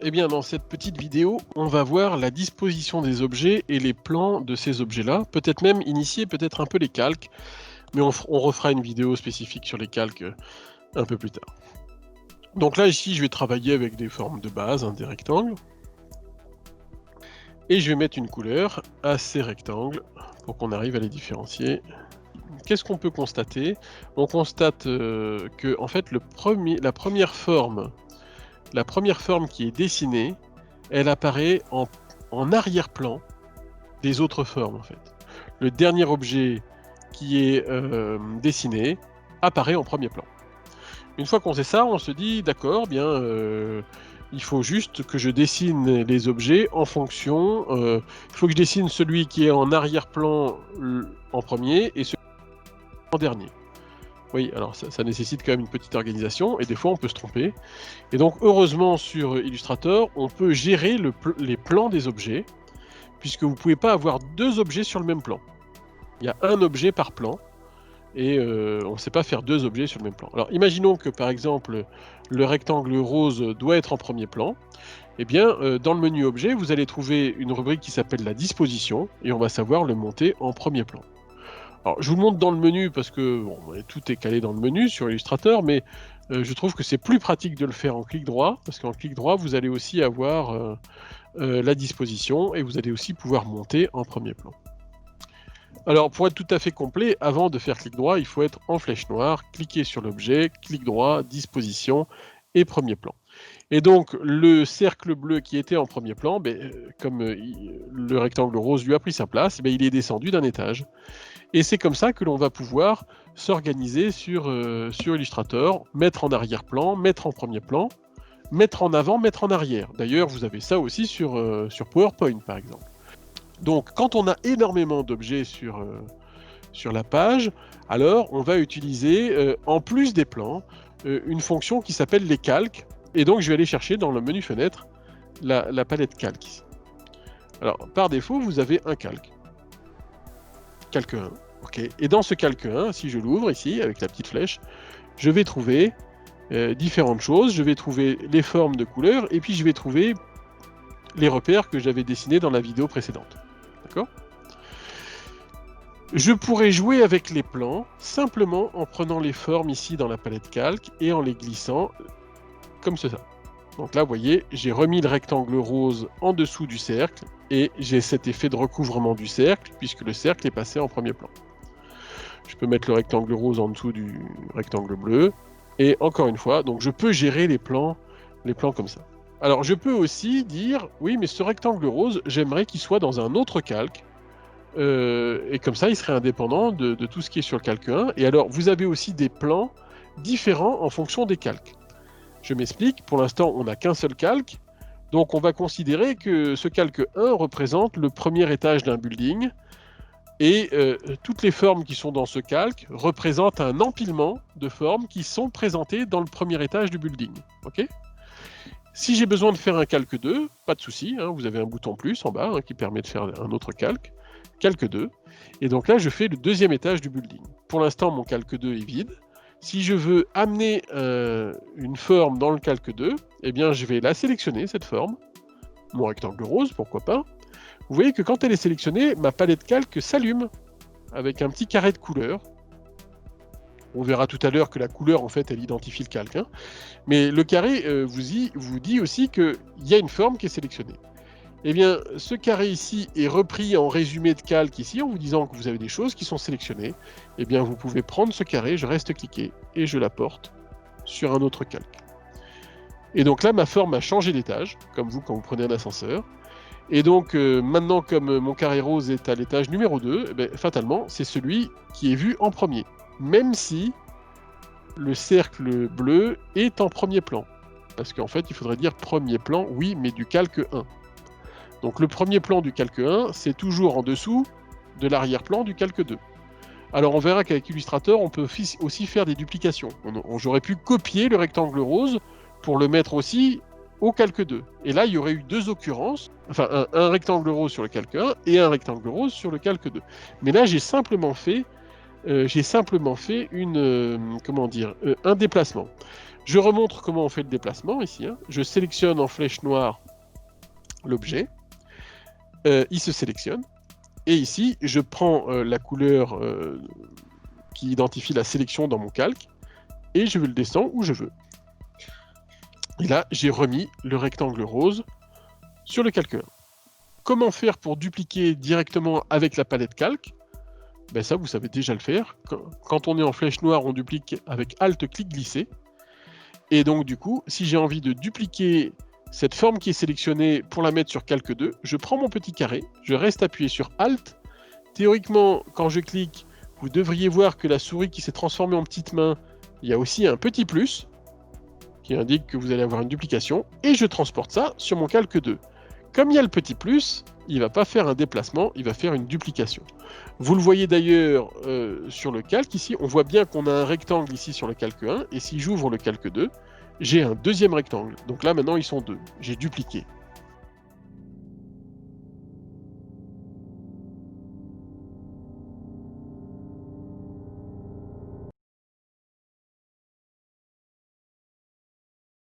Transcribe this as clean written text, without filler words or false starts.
Eh bien, dans cette petite vidéo, on va voir la disposition des objets et les plans de ces objets-là, peut-être même initier peut-être un peu les calques, mais on refera une vidéo spécifique sur les calques un peu plus tard. Donc là, ici, je vais travailler avec des formes de base, des rectangles, et je vais mettre une couleur à ces rectangles pour qu'on arrive à les différencier. Qu'est-ce qu'on peut constater? On constate que, en fait, la première forme qui est dessinée, elle apparaît en arrière-plan des autres formes, en fait. Le dernier objet qui est dessiné apparaît en premier plan. Une fois qu'on sait ça, on se dit, d'accord, bien, il faut juste que je dessine les objets en fonction. Il faut que je dessine celui qui est en arrière-plan en premier et celui en dernier. Oui, alors ça nécessite quand même une petite organisation, et des fois on peut se tromper. Et donc heureusement sur Illustrator, on peut gérer les plans des objets, puisque vous ne pouvez pas avoir deux objets sur le même plan. Il y a un objet par plan, et on ne sait pas faire deux objets sur le même plan. Alors imaginons que par exemple, le rectangle rose doit être en premier plan. Eh bien, dans le menu objet, vous allez trouver une rubrique qui s'appelle la disposition, et on va savoir le monter en premier plan. Alors, je vous le montre dans le menu parce que bon, tout est calé dans le menu sur Illustrator, mais je trouve que c'est plus pratique de le faire en clic droit, parce qu'en clic droit, vous allez aussi avoir la disposition et vous allez aussi pouvoir monter en premier plan. Alors, pour être tout à fait complet, avant de faire clic droit, il faut être en flèche noire, cliquer sur l'objet, clic droit, disposition et premier plan. Et donc, le cercle bleu qui était en premier plan, comme le rectangle rose lui a pris sa place, il est descendu d'un étage. Et c'est comme ça que l'on va pouvoir s'organiser sur Illustrator, mettre en arrière-plan, mettre en premier plan, mettre en avant, mettre en arrière. D'ailleurs, vous avez ça aussi sur PowerPoint, par exemple. Donc, quand on a énormément d'objets sur la page, alors on va utiliser, en plus des plans, une fonction qui s'appelle les calques. Et donc, je vais aller chercher dans le menu fenêtre la palette calque ici. Alors, par défaut, vous avez un calque. Calque 1. Okay. Et dans ce calque 1, si je l'ouvre ici, avec la petite flèche, je vais trouver différentes choses. Je vais trouver les formes de couleurs, et puis je vais trouver les repères que j'avais dessinés dans la vidéo précédente. D'accord ? Je pourrais jouer avec les plans, simplement en prenant les formes ici dans la palette calque, et en les glissant comme ça. Donc là, vous voyez, j'ai remis le rectangle rose en dessous du cercle, et j'ai cet effet de recouvrement du cercle, puisque le cercle est passé en premier plan. Je peux mettre le rectangle rose en dessous du rectangle bleu, et encore une fois, donc je peux gérer les plans comme ça. Alors je peux aussi dire, oui, mais ce rectangle rose, j'aimerais qu'il soit dans un autre calque, et comme ça, il serait indépendant de tout ce qui est sur le calque 1, et alors vous avez aussi des plans différents en fonction des calques. Je m'explique, pour l'instant, on n'a qu'un seul calque, donc on va considérer que ce calque 1 représente le premier étage d'un building, et toutes les formes qui sont dans ce calque représentent un empilement de formes qui sont présentées dans le premier étage du building. Okay ? Si j'ai besoin de faire un calque 2, pas de souci, vous avez un bouton plus en bas qui permet de faire un autre calque 2, et donc là je fais le deuxième étage du building. Pour l'instant, mon calque 2 est vide. Si je veux amener une forme dans le calque 2, eh bien je vais la sélectionner, cette forme, mon rectangle rose, pourquoi pas. Vous voyez que quand elle est sélectionnée, ma palette calque s'allume avec un petit carré de couleur. On verra tout à l'heure que la couleur, en fait, elle identifie le calque. Mais le carré vous dit aussi qu'il y a une forme qui est sélectionnée. Eh bien, ce carré ici est repris en résumé de calque ici, en vous disant que vous avez des choses qui sont sélectionnées. Eh bien, vous pouvez prendre ce carré, je reste cliqué, et je l'apporte sur un autre calque. Et donc là, ma forme a changé d'étage, comme vous quand vous prenez un ascenseur. Et donc, maintenant, comme mon carré rose est à l'étage numéro 2, fatalement, c'est celui qui est vu en premier. Même si le cercle bleu est en premier plan. Parce qu'en fait, il faudrait dire premier plan, oui, mais du calque 1. Donc le premier plan du calque 1, c'est toujours en dessous de l'arrière-plan du calque 2. Alors on verra qu'avec Illustrator, on peut aussi faire des duplications. J'aurais pu copier le rectangle rose pour le mettre aussi au calque 2. Et là, il y aurait eu deux occurrences, enfin un rectangle rose sur le calque 1 et un rectangle rose sur le calque 2. Mais là, j'ai simplement fait un déplacement. Je remontre comment on fait le déplacement ici. Hein. Je sélectionne en flèche noire l'objet. Il se sélectionne. Et ici, je prends la couleur qui identifie la sélection dans mon calque et je le descends où je veux. Et là, j'ai remis le rectangle rose sur le calque 1. Comment faire pour dupliquer directement avec la palette calque? Ben ça, vous savez déjà le faire. Quand on est en flèche noire, on duplique avec Alt, clic, glisser. Et donc du coup, si j'ai envie de dupliquer cette forme qui est sélectionnée pour la mettre sur calque 2, je prends mon petit carré, je reste appuyé sur Alt. Théoriquement, quand je clique, vous devriez voir que la souris qui s'est transformée en petite main, il y a aussi un petit plus qui indique que vous allez avoir une duplication, et je transporte ça sur mon calque 2. Comme il y a le petit plus, il ne va pas faire un déplacement, il va faire une duplication. Vous le voyez d'ailleurs sur le calque ici, on voit bien qu'on a un rectangle ici sur le calque 1, et si j'ouvre le calque 2, j'ai un deuxième rectangle. Donc là maintenant ils sont deux, j'ai dupliqué.